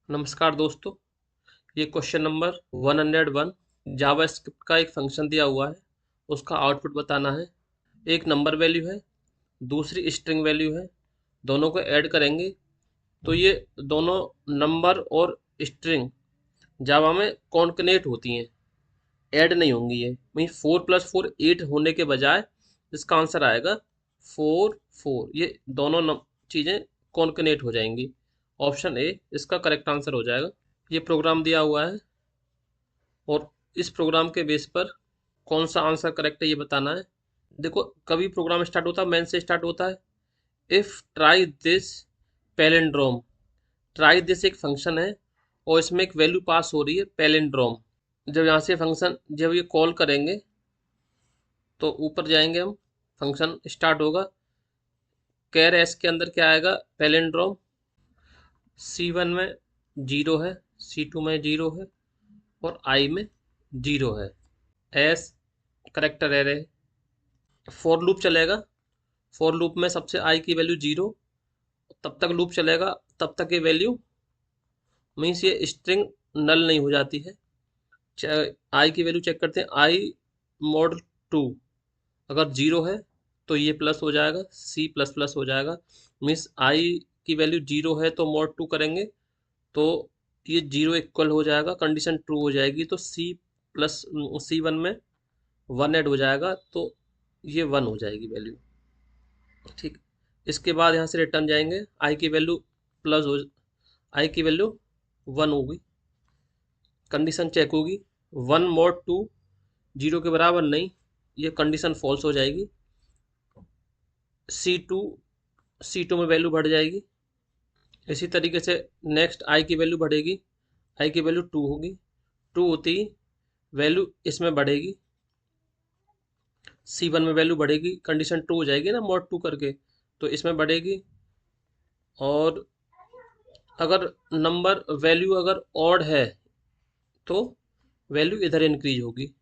नमस्कार दोस्तों, ये क्वेश्चन नंबर 101 जावास्क्रिप्ट का एक फंक्शन दिया हुआ है, उसका आउटपुट बताना है। एक नंबर वैल्यू है, दूसरी स्ट्रिंग वैल्यू है, दोनों को ऐड करेंगे तो ये दोनों नंबर और स्ट्रिंग जावा में कॉन्कनेट होती हैं, ऐड नहीं होंगी। ये मीन 4+4 8 होने के बजाय इसका आंसर आएगा 4 4। ये दोनों चीज़ें कॉन्कनेट हो जाएंगी। ऑप्शन ए इसका करेक्ट आंसर हो जाएगा। ये प्रोग्राम दिया हुआ है और इस प्रोग्राम के बेस पर कौन सा आंसर करेक्ट है ये बताना है। देखो, कभी प्रोग्राम स्टार्ट होता है मैन से स्टार्ट होता है। If try this palindrome, try this एक फंक्शन है और इसमें एक वैल्यू पास हो रही है पैलिंड्रोम। जब यहाँ से फंक्शन जब ये कॉल करेंगे तो ऊपर जाएंगे हम, फंक्शन स्टार्ट होगा। कैर एस के अंदर क्या आएगा, पैलिंड्रोम। C1 में 0 है, C2 में 0 है और I में 0 है। S character array. For loop चलेगा, फॉर लूप में सबसे आई की वैल्यू 0, तब तक लूप चलेगा, तब तक ये वैल्यू मीन्स ये स्ट्रिंग नल नहीं हो जाती है। आई की वैल्यू चेक करते हैं, आई मॉड 2 अगर 0 है तो ये प्लस हो जाएगा, C प्लस प्लस हो जाएगा। मीन्स आई की वैल्यू 0 है तो मॉड 2 करेंगे तो ये 0 इक्वल हो जाएगा, कंडीशन ट्रू हो जाएगी तो C1 में 1 ऐड हो जाएगा तो ये 1 हो जाएगी वैल्यू। ठीक, इसके बाद यहाँ से रिटर्न जाएंगे, आई की वैल्यू प्लस हो, आई की वैल्यू 1 होगी, कंडीशन चेक होगी, 1 mod 2 0 के बराबर नहीं, ये कंडीशन फॉल्स हो जाएगी। C2 में वैल्यू बढ़ जाएगी। इसी तरीके से नेक्स्ट आई की वैल्यू बढ़ेगी, आई की वैल्यू 2 होगी, 2 होती ही वैल्यू इसमें बढ़ेगी, C1 में वैल्यू बढ़ेगी, कंडीशन ट्रू हो जाएगी ना mod 2 करके, तो इसमें बढ़ेगी। और अगर नंबर वैल्यू अगर ऑड है तो वैल्यू इधर इंक्रीज होगी।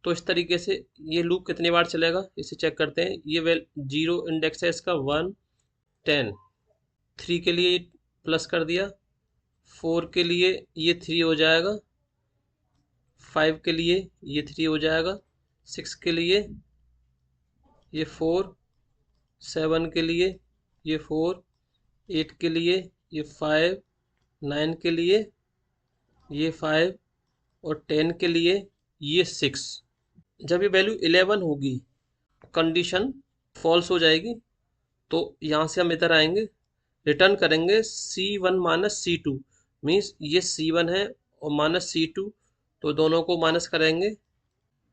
तो इस तरीके से ये लूप कितनी बार चलेगा इसे चेक करते हैं। ये 0 इंडेक्स है इसका 1 10, 3 के लिए प्लस कर दिया, 4 के लिए ये 3 हो जाएगा, 5 के लिए ये 3 हो जाएगा, 6 के लिए ये 4, 7 के लिए ये 4, 8 के लिए ये 5, 9 के लिए ये 5 और 10 के लिए ये 6। जब ये वैल्यू 11 होगी कंडीशन फॉल्स हो जाएगी। तो यहाँ से हम इधर आएंगे, रिटर्न करेंगे C1 माइनस C2, मीन्स ये C1 है और माइनस C2, तो दोनों को माइनस करेंगे,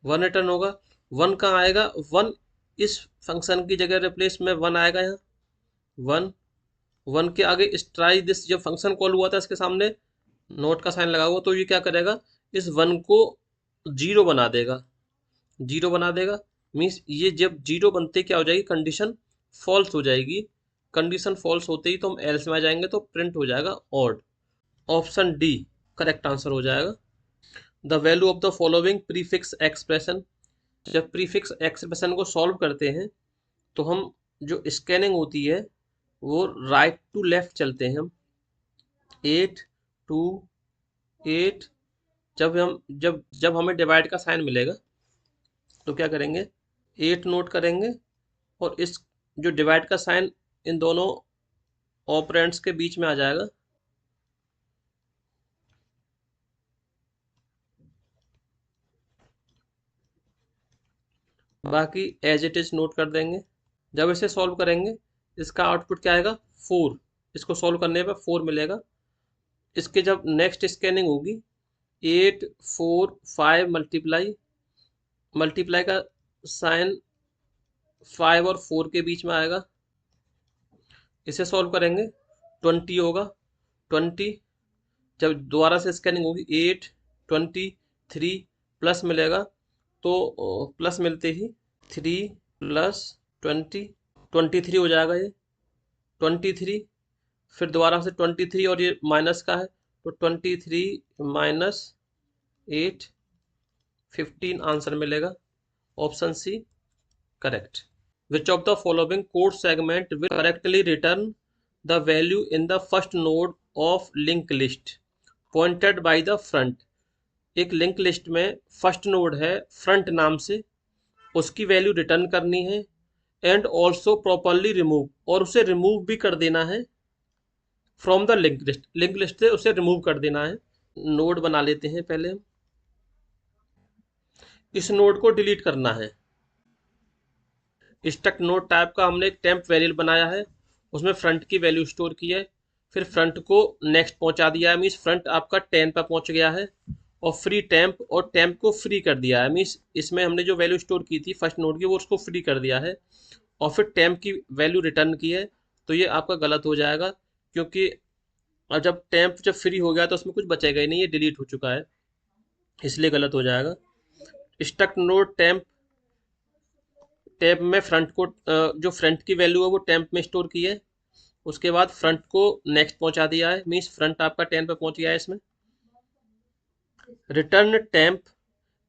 1 रिटर्न होगा। 1 कहाँ आएगा, 1 इस फंक्शन की जगह रिप्लेस में 1 आएगा यहाँ, 1 1 के आगे ट्राई दिस जब फंक्शन कॉल हुआ था इसके सामने नोट का साइन लगा हुआ, तो ये क्या करेगा, इस 1 को 0 बना देगा, 0 बना देगा। मीन्स ये जब 0 बनते क्या हो जाएगी, कंडीशन फॉल्स हो जाएगी। कंडीशन फॉल्स होते ही तो हम एल्स में आ जाएंगे तो प्रिंट हो जाएगा odd. Option D correct answer हो जाएगा। The value of the following prefix expression, जब प्रीफिक्स एक्सप्रेशन को सॉल्व करते हैं तो हम जो स्कैनिंग होती है वो राइट टू लेफ्ट चलते हैं हम। 8 2 8, जब हमें डिवाइड का साइन मिलेगा तो क्या करेंगे, 8 नोट करेंगे और इस जो डिवाइड का साइन इन दोनों ऑपरेंड्स के बीच में आ जाएगा। बाकी एज इट इज नोट कर देंगे। जब इसे सॉल्व करेंगे इसका आउटपुट क्या आएगा, 4। इसको सॉल्व करने पर 4 मिलेगा। इसके जब नेक्स्ट स्कैनिंग होगी 8 4 5 मल्टीप्लाई, मल्टीप्लाई का साइन 5 और 4 के बीच में आएगा। इसे सॉल्व करेंगे 20 होगा, 20 जब दोबारा से स्कैनिंग होगी 8 23 प्लस मिलेगा, तो प्लस मिलते ही 3 प्लस 20 23 हो जाएगा ये 23। फिर दोबारा से 23 और ये माइनस का है तो 23 माइनस 8 15 आंसर मिलेगा। Option C correct. Which of the following code segment will correctly return the value in the first node of link list pointed by the front. एक लिंक लिस्ट में फर्स्ट नोड है front नाम से, उसकी value return करनी है and also properly remove, और उसे रिमूव भी कर देना है from the link list, link list से उसे रिमूव कर देना है। नोड बना लेते हैं पहले हम। इस नोड को डिलीट करना है। स्ट्रक्ट नोड टाइप का हमने एक टेम्प वेरिएबल बनाया है, उसमें फ्रंट की वैल्यू स्टोर की है, फिर फ्रंट को नेक्स्ट पहुंचा दिया है, मीन्स फ्रंट आपका 10 पर पहुंच गया है, और फ्री टेम्प, और टेम्प को फ्री कर दिया है, मीन्स इसमें हमने जो वैल्यू स्टोर की थी फर्स्ट नोड की वो उसको फ्री कर दिया है, और फिर टेम्प की वैल्यू रिटर्न की है। तो ये आपका गलत हो जाएगा, क्योंकि जब टेम्प जब फ्री हो गया तो उसमें कुछ बचेगा ही नहीं, ये डिलीट हो चुका है, इसलिए गलत हो जाएगा। स्ट्रक्ट नोड टेम्प, टेम्प में फ्रंट को जो फ्रंट की वैल्यू है वो टेम्प में स्टोर की है, उसके बाद फ्रंट को नेक्स्ट पहुंचा दिया है, मीन्स फ्रंट आपका 10 पे पहुंच गया है इसमें। रिटर्न टेम्प,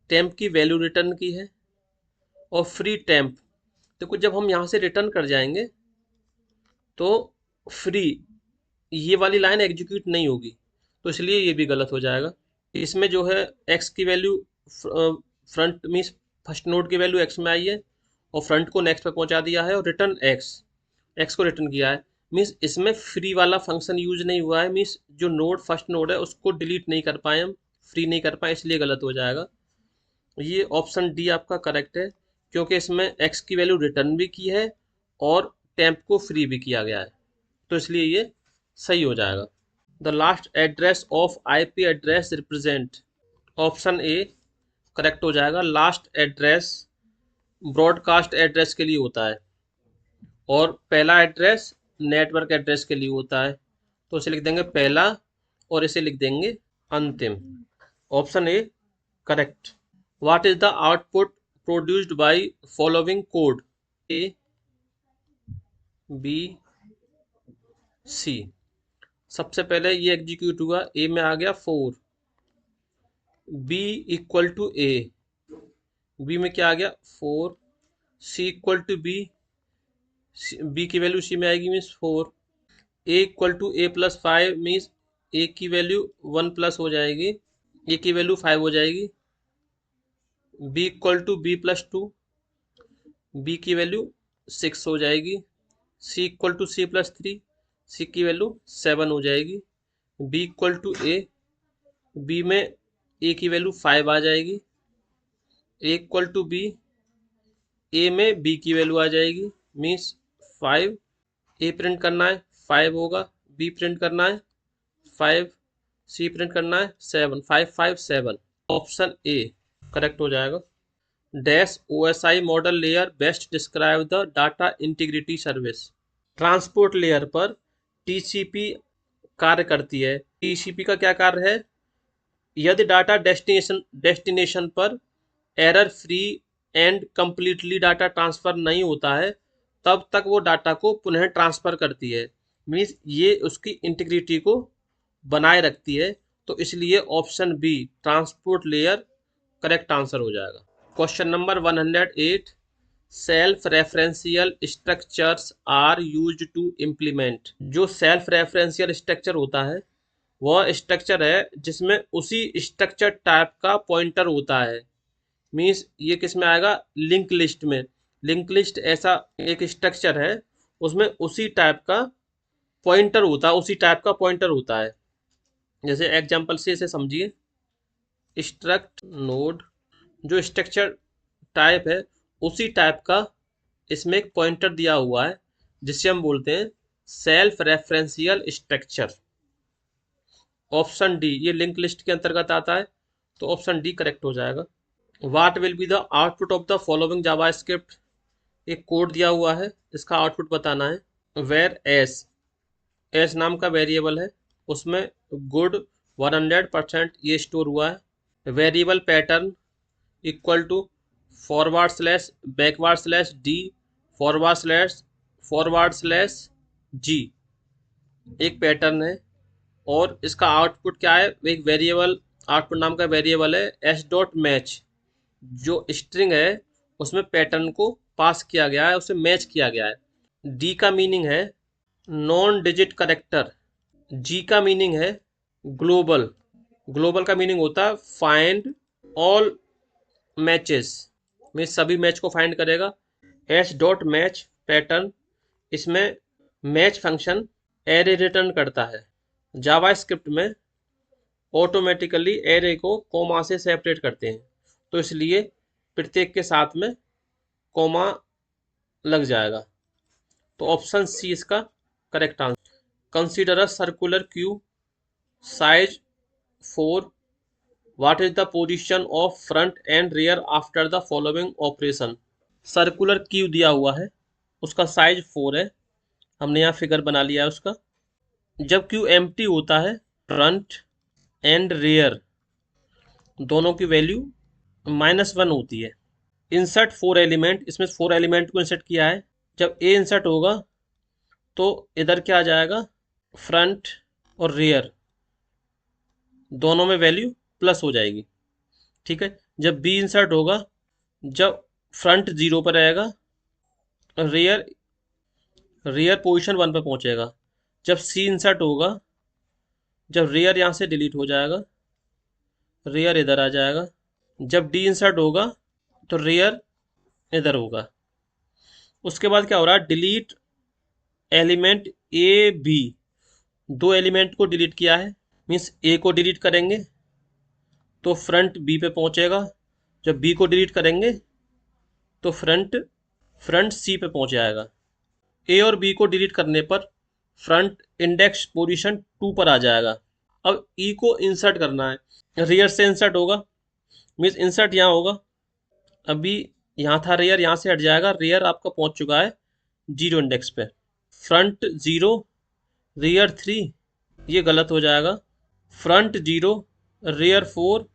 टेम्प की वैल्यू रिटर्न की है, और फ्री टेम्प, देखो जब हम यहाँ से रिटर्न कर जाएंगे तो फ्री ये वाली लाइन एग्जीक्यूट नहीं होगी, तो इसलिए ये भी गलत हो जाएगा। इसमें जो है एक्स की value front means first node की वैल्यू एक्स में आई है, और फ्रंट को नेक्स्ट पे पहुंचा दिया है, और रिटर्न एक्स, एक्स को रिटर्न किया है, मीन्स इसमें फ्री वाला फंक्शन यूज नहीं हुआ है, मीन्स जो नोड फर्स्ट नोड है उसको डिलीट नहीं कर पाए हम, फ्री नहीं कर पाए, इसलिए गलत हो जाएगा। ये ऑप्शन डी आपका करेक्ट है, क्योंकि इसमें एक्स की वैल्यू रिटर्न भी की है और टेम्प को फ्री भी किया गया है, तो इसलिए ये सही हो जाएगा। The last address of IP address represent, option A correct हो जाएगा। लास्ट एड्रेस ब्रॉडकास्ट एड्रेस के लिए होता है, और पहला एड्रेस नेटवर्क एड्रेस के लिए होता है, तो इसे लिख देंगे पहला और इसे लिख देंगे अंतिम। Option A correct. What is the output produced by following code? A B C. सबसे पहले ये एग्जीक्यूट हुआ, ए में आ गया 4, B equal to A, B में क्या आ गया 4, C equal to B, B की वैल्यू सी में आएगी means 4, A equal to A plus 5 means A की वैल्यू 1 प्लस हो जाएगी, ए की वैल्यू 5 हो जाएगी, B equal to B plus 2, B की वैल्यू 6 हो जाएगी, C equal to C plus 3, C की वैल्यू 7 हो जाएगी, B equal to A, B में ए की वैल्यू 5 आ जाएगी, A equal to B, A में बी की वैल्यू आ जाएगी मीन्स 5, ए प्रिंट करना है 5 होगा, बी प्रिंट करना है 5, सी प्रिंट करना है 7, 5 5 7, ऑप्शन ए करेक्ट हो जाएगा। Dash OSI model layer best describe the data integrity service. Transport layer पर टीसीपी कार्य करती है। टीसीपी का क्या कार्य है? यदि डाटा डेस्टिनेशन पर error free and completely data transfer नहीं होता है तब तक वो डाटा को पुनः ट्रांसफर करती है, मीन्स ये उसकी इंटीग्रिटी को बनाए रखती है, तो इसलिए option B transport layer correct answer हो जाएगा। Question number 108, self referential structures are used to implement. जो सेल्फ रेफरेंशियल स्ट्रक्चर होता है वह स्ट्रक्चर है जिसमें उसी स्ट्रक्चर टाइप का पॉइंटर होता है, मीन्स ये किस में आएगा? लिंक लिस्ट में। लिंक लिस्ट ऐसा एक स्ट्रक्चर है उसमें उसी टाइप का पॉइंटर होता है, उसी टाइप का पॉइंटर होता है। जैसे एग्जांपल से इसे समझिए, स्ट्रक्ट नोड जो स्ट्रक्चर टाइप है उसी टाइप का इसमें एक पॉइंटर दिया हुआ है जिसे हम बोलते हैं self referential structure. Option D ये लिंक लिस्ट के अंतर्गत आता है, तो ऑप्शन डी करेक्ट हो जाएगा। What will be the output of the following JavaScript. एक कोड दिया हुआ है, इसका आउटपुट बताना है। वेर एस, एस नाम का वेरिएबल है, उसमें गुड 100% ये स्टोर हुआ है। Variable pattern equal to forward slash backward slash D forward slash G, एक पैटर्न है, और इसका आउटपुट क्या है? एक वेरिएबल, आउटपुट नाम का वेरिएबल है एस डॉट मैच, जो स्ट्रिंग है उसमें पैटर्न को पास किया गया है, उसे मैच किया गया है। डी का मीनिंग है नॉन डिजिट करेक्टर। जी का मीनिंग है ग्लोबल। ग्लोबल का मीनिंग होता है फाइंड ऑल मैचेस, में सभी मैच को फाइंड करेगा। एच डॉट मैच पैटर्न, इसमें मैच फंक्शन एरे रिटर्न करता है। जावा स्क्रिप्ट में ऑटोमेटिकली एरे को कॉमा से सेपरेट करते हैं, तो इसलिए प्रत्येक के साथ में कॉमा लग जाएगा। तो ऑप्शन सी इसका correct answer. Consider a circular queue size 4, what is the position of front end rear after the following operation. Circular queue दिया हुआ है, उसका साइज 4 है, हमने यहाँ फिगर बना लिया है उसका। जब क्यू एम्प्टी होता है, फ्रंट एंड रियर दोनों की वैल्यू -1 होती है। इंसर्ट 4 एलिमेंट, इसमें 4 एलिमेंट को इंसर्ट किया है। जब ए इंसर्ट होगा तो इधर क्या आ जाएगा, फ्रंट और रियर दोनों में वैल्यू प्लस हो जाएगी। ठीक है। जब बी इंसर्ट होगा, जब फ्रंट 0 पर रहेगा, रियर रियर पोजीशन 1 पर पहुंचेगा। जब सी इंसर्ट होगा, जब रियर यहाँ से डिलीट हो जाएगा, रियर इधर आ जाएगा। जब डी इंसर्ट होगा तो रियर इधर होगा। उसके बाद क्या हो रहा है, delete element A B, 2 element को डिलीट किया है, मीन्स ए को डिलीट करेंगे तो फ्रंट बी पे पहुंचेगा। जब बी को डिलीट करेंगे तो फ्रंट फ्रंट सी पे पहुंच जाएगा। ए और बी को डिलीट करने पर फ्रंट इंडेक्स पोजीशन 2 पर आ जाएगा। अब ई को इंसर्ट करना है, रियर से इंसर्ट होगा, मीन्स इंसर्ट यहाँ होगा। अभी यहाँ था रियर, यहाँ से हट जाएगा, रियर आपका पहुंच चुका है 0 इंडेक्स पे। फ्रंट 0 रियर 3, ये गलत हो जाएगा। फ्रंट 0 रियर 4,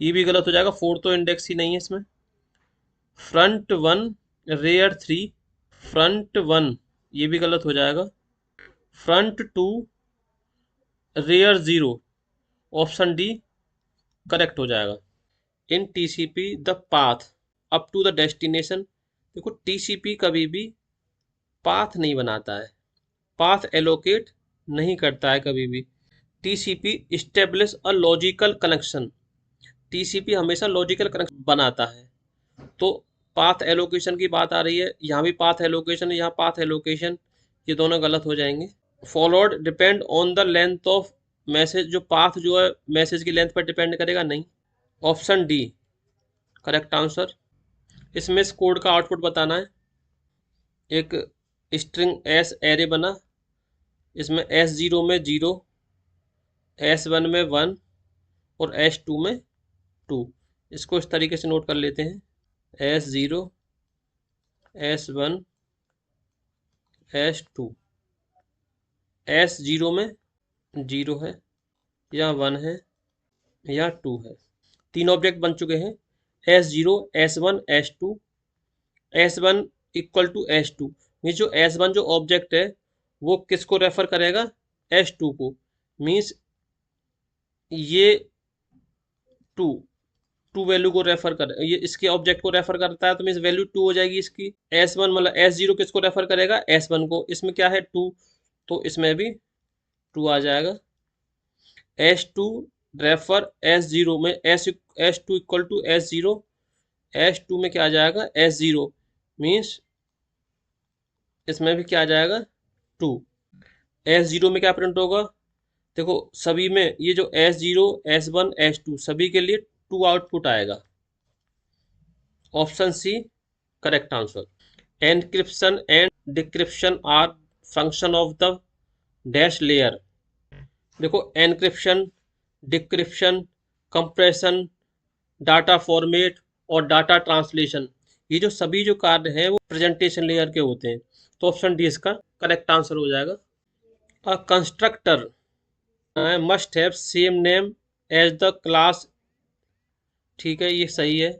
ये भी गलत हो जाएगा, 4 तो इंडेक्स ही नहीं है इसमें। फ्रंट 1 रियर 3, फ्रंट 1 ये भी गलत हो जाएगा। Front 2 rear 0, option D correct हो जाएगा। In TCP the path up to the destination, देखो टीसीपी कभी भी पाथ नहीं बनाता है, पाथ एलोकेट नहीं करता है कभी भी। TCP establish a logical connection, TCP हमेशा लॉजिकल कनेक्शन बनाता है। तो पाथ एलोकेशन की बात आ रही है, यहाँ भी पाथ एलोकेशन, यहाँ पाथ एलोकेशन, ये दोनों गलत हो जाएंगे। Followed depend on the length of message, जो पाथ जो है मैसेज की लेंथ पर डिपेंड करेगा, नहीं। Option D correct answer. इसमें इस कोड का आउटपुट बताना है। एक स्ट्रिंग एस एरे बना, इसमें S0 में 0, S1 में 1 और S2 में 2। इसको इस तरीके से नोट कर लेते हैं, S0 S1 S2। S0 में 0 है, या 1 है, या 2 है। 3 ऑब्जेक्ट बन चुके हैं, S0 S1 S2। S1 equal to S2, means जो S1 जो ऑब्जेक्ट है वो किसको रेफर करेगा, S2 को। मीन्स ये 2 वैल्यू को रेफर कर, ये इसके ऑब्जेक्ट को रेफर करता है, तो मीन्स वैल्यू 2 हो जाएगी इसकी। S1 मतलब S0 किसको रेफर करेगा, S1 को। इसमें क्या है 2, तो इसमें भी 2 आ जाएगा। S2 रेफर S0 में, S2 equal to S0, S2 में क्या आ जाएगा S0, मीन्स इसमें भी क्या आ जाएगा 2। S0 में क्या प्रिंट होगा, देखो सभी में ये जो S0 S1 S2 सभी के लिए 2 आउटपुट आएगा। Option C correct answer. Encryption and decryption are function of the dash layer. देखो encryption, decryption, compression, data format और डाटा ट्रांसलेशन, ये जो सभी जो कार्य हैं वो प्रेजेंटेशन लेयर के होते हैं। तो ऑप्शन डी इसका करेक्ट आंसर हो जाएगा। A constructor must have same name as the class, ठीक है ये सही है।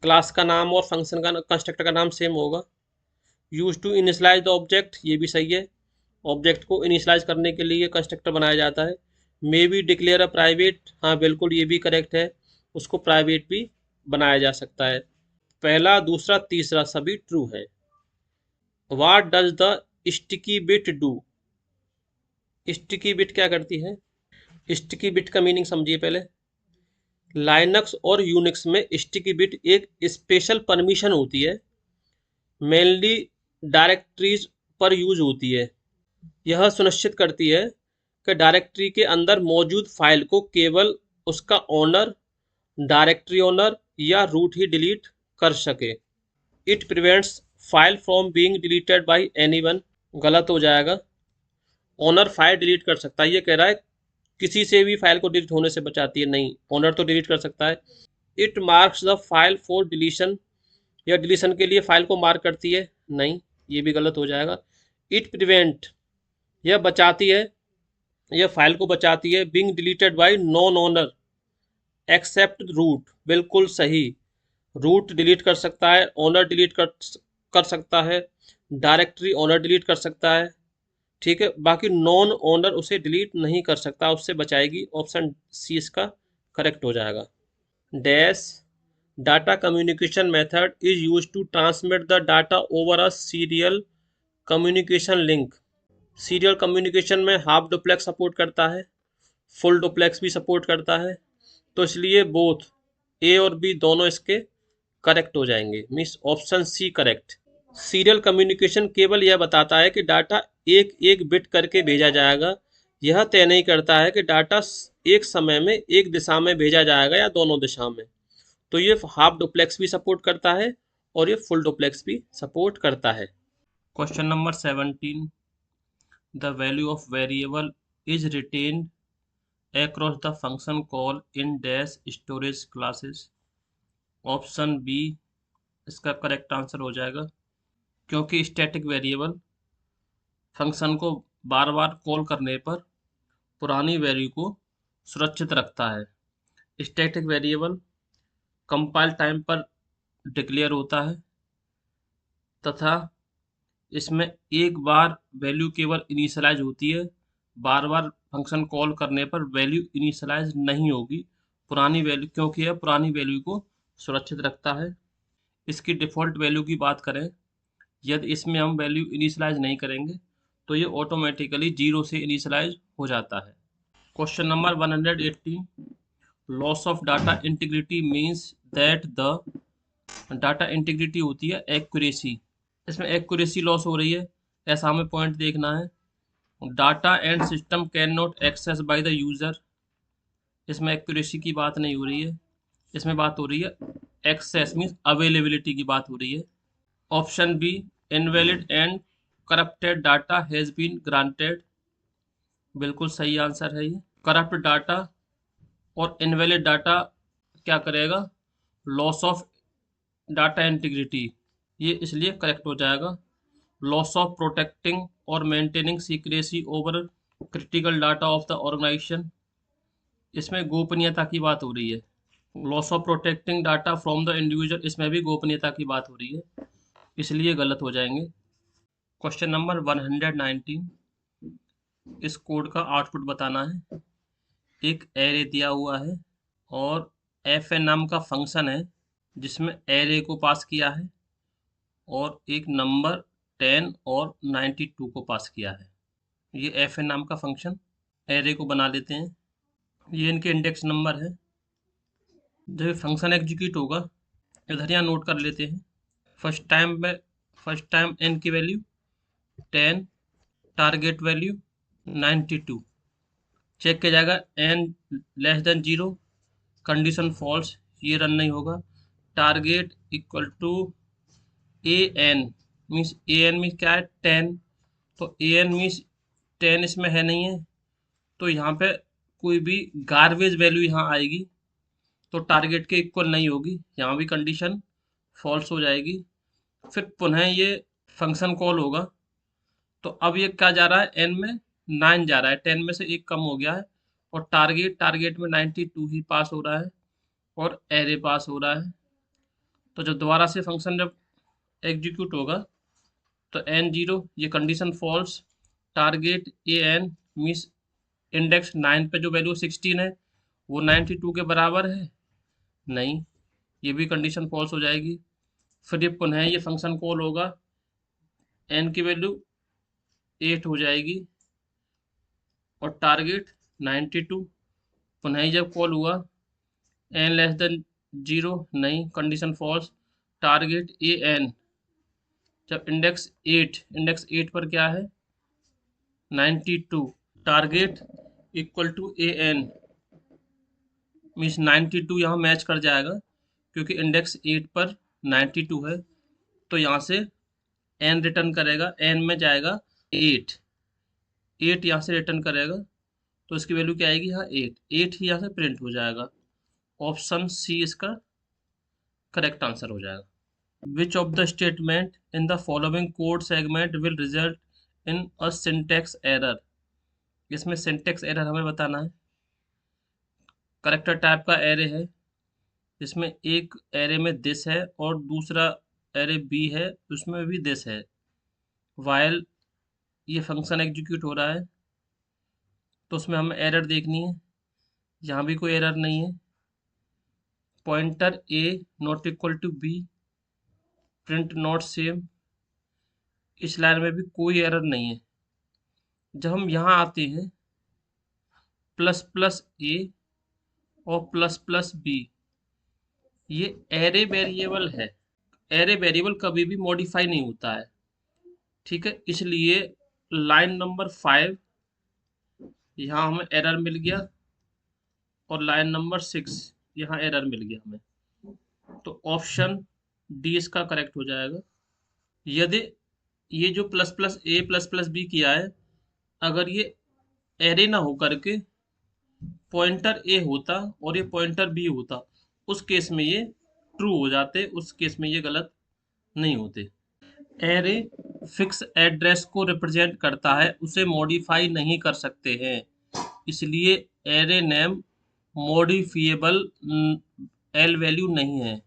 क्लास का नाम और फंक्शन का कंस्ट्रक्टर का नाम सेम होगा। Use to initialize the object, ये भी सही है। ऑब्जेक्ट को इनिशलाइज करने के लिए कंस्ट्रक्टर बनाया जाता है। May be declare a private, हाँ बिल्कुल ये भी करेक्ट है, उसको प्राइवेट भी बनाया जा सकता है। पहला दूसरा तीसरा सभी ट्रू है। What does the sticky bit do. Sticky bit क्या करती है? स्टिकी बिट का मीनिंग समझिए पहले। लाइनक्स और यूनिक्स में स्टिकी बिट एक स्पेशल परमिशन होती है, मेनली डायरेक्टरीज पर यूज होती है। यह सुनिश्चित करती है कि डायरेक्टरी के अंदर मौजूद फाइल को केवल उसका ओनर, डायरेक्टरी ओनर या रूट ही डिलीट कर सके। It prevents file from being deleted bye anyone. गलत हो जाएगा। ओनर फाइल डिलीट कर सकता है, ये कह रहा है किसी से भी फाइल को डिलीट होने से बचाती है, नहीं, ओनर तो डिलीट कर सकता है। It marks the file for deletion, या डिलीशन के लिए फाइल को मार्क करती है, नहीं, ये भी गलत हो जाएगा। इट प्रिवेंट, यह बचाती है, यह फाइल को बचाती है, being deleted by non owner except root, बिल्कुल सही। रूट डिलीट कर सकता है, ओनर डिलीट कर सकता है, डायरेक्टरी ओनर डिलीट कर सकता है, ठीक है, बाकी नॉन ओनर उसे डिलीट नहीं कर सकता, उससे बचाएगी। ऑप्शन सी इसका करेक्ट हो जाएगा। Dash data communication method is use to transmit the data over a serial communication link. Serial communication में हाफ डुप्लेक्स सपोर्ट करता है, फुल डुप्लेक्स भी सपोर्ट करता है, तो इसलिए बोथ ए और बी दोनों इसके करेक्ट हो जाएंगे, means option C correct. Serial communication केवल यह बताता है कि डाटा एक एक बिट करके भेजा जाएगा, यह तय नहीं करता है कि डाटा एक समय में एक दिशा में भेजा जाएगा या दोनों दिशा में। तो ये हाफ डुप्लेक्स भी सपोर्ट करता है और ये फुल डुप्लेक्स भी सपोर्ट करता है। Question number 17, the value of variable is retained across the function call in dash storage classes। Option B इसका करेक्ट आंसर हो जाएगा, क्योंकि स्टैटिक वेरिएबल फंक्शन को बार बार कॉल करने पर पुरानी वैल्यू को सुरक्षित रखता है। स्टैटिक वेरिएबल कंपाइल टाइम पर डिक्लेयर होता है तथा इसमें एक बार वैल्यू केवल इनिशियलाइज होती है, बार बार फंक्शन कॉल करने पर वैल्यू इनिशियलाइज नहीं होगी पुरानी वैल्यू, क्योंकि यह पुरानी वैल्यू को सुरक्षित रखता है। इसकी डिफ़ॉल्ट वैल्यू की बात करें, यदि इसमें हम वैल्यू इनिशियलाइज नहीं करेंगे तो ये ऑटोमेटिकली 0 से इनिशियलाइज हो जाता है। Question number 118, loss of data integrity means that the, data integrity होती है एक्यूरेसी, इसमें एक्यूरेसी लॉस हो रही है, ऐसा हमें पॉइंट देखना है। Data and system can not access by the user, इसमें एक्यूरेसी की बात नहीं हो रही है, इसमें बात हो रही है एक्सेस मीन्स अवेलेबिलिटी की बात हो रही है। Option B, invalid and corrupted data has been granted, बिल्कुल सही आंसर है ये। करप्ट डाटा और इनवैलिड डाटा क्या करेगा? लॉस ऑफ डाटा इंटीग्रिटी, ये इसलिए करेक्ट हो जाएगा। लॉस ऑफ प्रोटेक्टिंग और maintaining secrecy over critical data of the organization, इसमें गोपनीयता की बात हो रही है। Loss of protecting data from the individual, इसमें भी गोपनीयता की बात हो रही है, इसलिए गलत हो जाएंगे। क्वेश्चन नंबर 119, इस कोड का आउटपुट बताना है। एक एरे दिया हुआ है और एफ एन नाम का फंक्शन है जिसमें एरे को पास किया है और एक नंबर 10 और 92 को पास किया है। ये एफ एन नाम का फंक्शन, एरे को बना लेते हैं, ये इनके इंडेक्स नंबर है। जब फंक्शन एग्जीक्यूट होगा इधर यहाँ नोट कर लेते हैं। फर्स्ट टाइम एन की वैल्यू 10, टारगेट वैल्यू 92, चेक किया जाएगा N less than 0, condition false, ये रन नहीं होगा। Target equal to A N means क्या है 10, तो ए एन मीन्स 10 इसमें है नहीं है, तो यहाँ पे कोई भी गार्बेज वैल्यू यहाँ आएगी तो टारगेट के इक्वल नहीं होगी, यहाँ भी कंडीशन फॉल्स हो जाएगी। फिर पुनः ये फंक्शन कॉल होगा, तो अब ये क्या जा रहा है, एन में 9 जा रहा है, 10 में से एक कम हो गया है और टारगेट में 92 ही पास हो रहा है और एरे पास हो रहा है। तो जब दोबारा से फंक्शन जब एग्जीक्यूट होगा तो एन 0, ये condition false, target A N means index 9 पे जो वैल्यू 16 है वो 92 के बराबर है, नहीं, ये भी कंडीशन फॉल्स हो जाएगी। फिर ये पुनः ये फंक्शन कॉल होगा, एन की वैल्यू 8 हो जाएगी और टारगेट 92। पुनः ही जब कॉल हुआ n लेस देन 0, नहीं, condition false. Target A N, जब इंडेक्स 8 पर क्या है 92, target equal to A N means 92 यहाँ मैच कर जाएगा क्योंकि इंडेक्स 8 पर 92 है। तो यहाँ से n रिटर्न करेगा, n में जाएगा 8 यहाँ से रिटर्न करेगा तो इसकी वैल्यू क्या आएगी यहाँ 8 ही यहाँ से प्रिंट हो जाएगा। ऑप्शन सी इसका करेक्ट आंसर हो जाएगा। विच of the statement in the following code segment will result in a syntax error. इसमें सिंटैक्स एरर हमें बताना है। करेक्टर टाइप का एरे है जिसमें एक एरे में दिस है और दूसरा एरे बी है उसमें भी दिस है। वाइल ये फंक्शन एग्जीक्यूट हो रहा है तो उसमें हमें एरर देखनी है। यहाँ भी कोई एरर नहीं है। Pointer A not equal to B, print not same, इस लाइन में भी कोई एरर नहीं है। जब हम यहाँ आते हैं प्लस प्लस ए और प्लस प्लस बी, ये एरे वेरिएबल है। एरे वेरिएबल कभी भी मॉडिफाई नहीं होता है, ठीक है। इसलिए लाइन नंबर 5 यहाँ हमें एरर मिल गया और लाइन नंबर 6 यहाँ एरर मिल गया हमें। तो ऑप्शन डी इसका करेक्ट हो जाएगा। यदि ये जो प्लस प्लस बी किया है, अगर ये एरे ना हो करके पॉइंटर ए होता और ये पॉइंटर बी होता, उस केस में ये ट्रू हो जाते, उस केस में ये गलत नहीं होते। एरे फिक्स एड्रेस को रिप्रेजेंट करता है, उसे मॉडिफाई नहीं कर सकते हैं, इसलिए array name modifiable L value नहीं है।